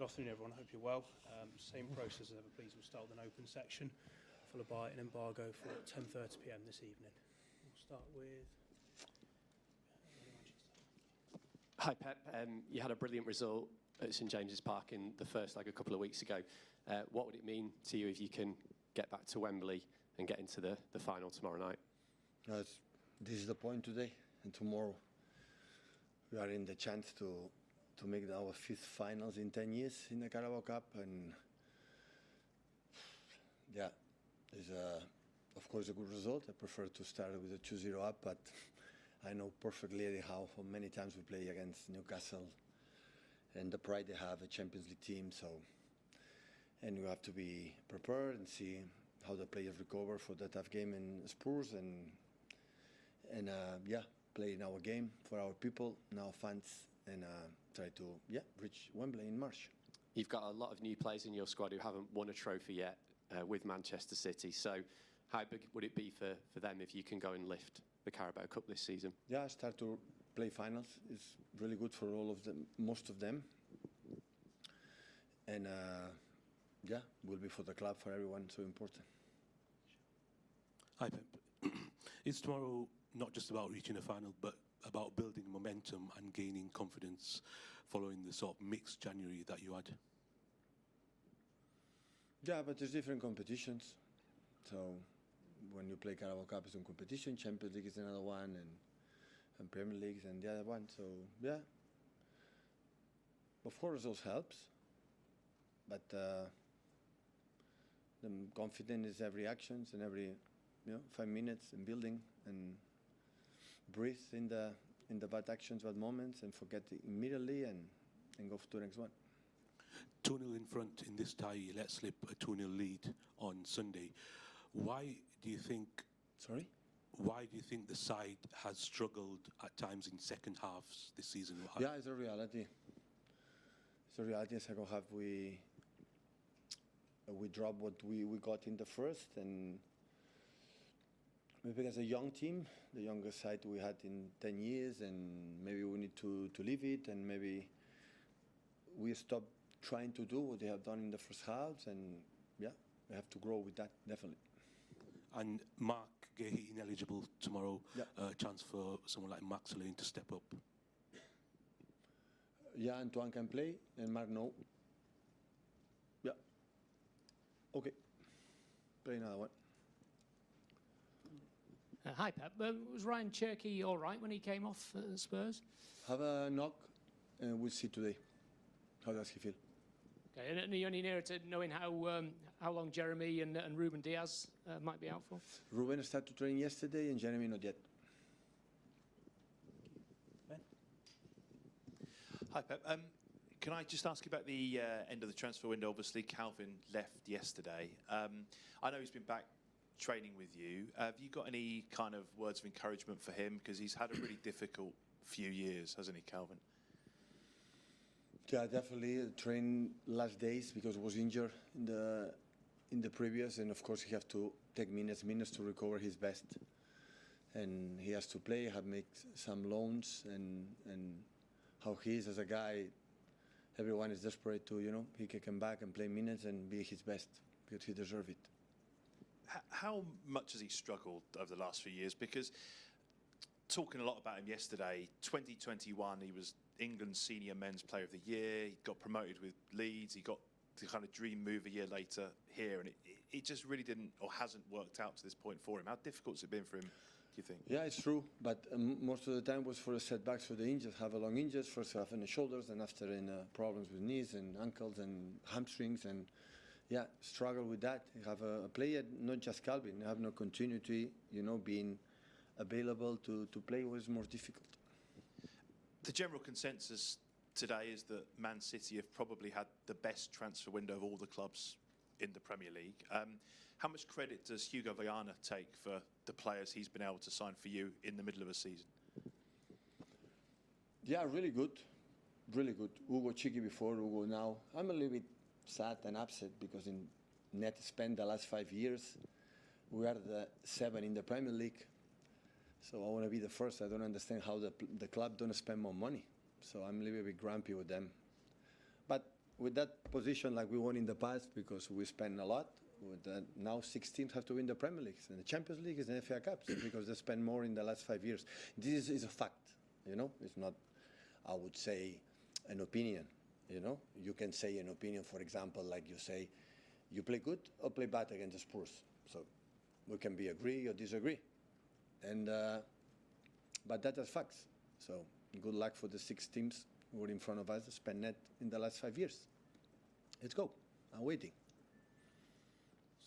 afternoon, everyone. I hope you're well. Same process as ever, please. We'll start with an open section, followed by an embargo for 10:30 p.m. this evening. We'll start with... Hi, Pep. You had a brilliant result at St James's Park in the first leg a couple of weeks ago. What would it mean to you if you can get back to Wembley and get into the final tomorrow night? This is the point today and tomorrow. We are in the chance to make our 5th finals in 10 years in the Carabao Cup, and yeah, it's of course a good result. I prefer to start with a 2-0 up, but I know perfectly how many times we play against Newcastle and the pride they have, a Champions League team. So, and you have to be prepared and see how the players recover for the tough game in Spurs, and yeah, play in our game for our people, our fans, and try to reach Wembley in March. You've got a lot of new players in your squad who haven't won a trophy yet with Manchester City. So how big would it be for them if you can go and lift the Carabao Cup this season? Yeah, I start to play finals. It's really good for all of them, most of them. And yeah, will be for the club, for everyone, so important. Hi, Pep. Is tomorrow not just about reaching a final, but about building momentum and gaining confidence following the sort of mixed January that you had? Yeah, but there's different competitions. So when you play Carabao Cup, it's one competition, Champions League is another one, and Premier League and the other one. So yeah, of course, those helps, but the confidence is every actions and every 5 minutes in building and breathe in the bad actions, bad moments, and forget it immediately and go to the next one. 2-0 in front in this tie, you let slip a 2-0 lead on Sunday. Why do you think? Sorry. Why do you think the side has struggled at times in second halves this season? Yeah, it's a reality. It's a reality. In second half, we dropped what we got in the first, and maybe as a young team, the youngest side we had in 10 years, and maybe we need to leave it, and maybe we stop trying to do what they have done in the first half, and yeah, we have to grow with that, definitely. And Mark Gahey ineligible tomorrow, yeah. Chance for someone like Max Lane to step up? Yeah, Antoine can play, and Mark no. Yeah. Okay. Play another one. Hi, Pep. Was Ryan Cherky all right when he came off at Spurs? Have a knock, and we'll see today. How does he feel? Okay, and are you any nearer to knowing how long Jeremy and Ruben Diaz might be out for? Ruben started to train yesterday, and Jeremy not yet. Ben? Hi, Pep. Can I just ask you about the end of the transfer window? Obviously, Calvin left yesterday. I know he's been back training with you. Have you got any kind of words of encouragement for him? Because he's had a really difficult few years, hasn't he, Calvin? Yeah, definitely. Trained last days because he was injured in the previous, and of course he has to take minutes to recover his best. And he has to play, have make some loans, and how he is as a guy. Everyone is desperate to, he can come back and play minutes and be his best because he deserves it. How much has he struggled over the last few years? Because talking a lot about him yesterday, 2021, he was England's senior men's player of the year. He got promoted with Leeds. He got the kind of dream move a year later here, and it just really didn't or hasn't worked out to this point for him. How difficult has it been for him, do you think? Yeah, it's true, but most of the time was for the setbacks for the injuries. Have a long injuries, first half in the shoulders, and after in problems with knees and ankles and hamstrings, and yeah, struggle with that. You have a player, not just Calvin, you have no continuity, being available to play was more difficult. The general consensus today is that Man City have probably had the best transfer window of all the clubs in the Premier League. How much credit does Hugo Viana take for the players he's been able to sign for you in the middle of a season? Yeah, really good. Really good. Hugo Chiqui before, Hugo now. I'm a little bit sad and upset because in net spent the last 5 years, we are the 7 in the Premier League. So I want to be the first. I don't understand how the club don't spend more money. So I'm a little bit grumpy with them. But with that position like we won in the past, because we spend a lot. Now 6 teams have to win the Premier League, and the Champions League is the FA Cups because they spend more in the last 5 years. This is a fact, you know. It's not, I would say, an opinion. You know, you can say an opinion, for example, like you say, you play good or play bad against the Spurs. So we can be agree or disagree, and but that is facts. So good luck for the 6 teams who are in front of us, spend net in the last 5 years. Let's go. I'm waiting.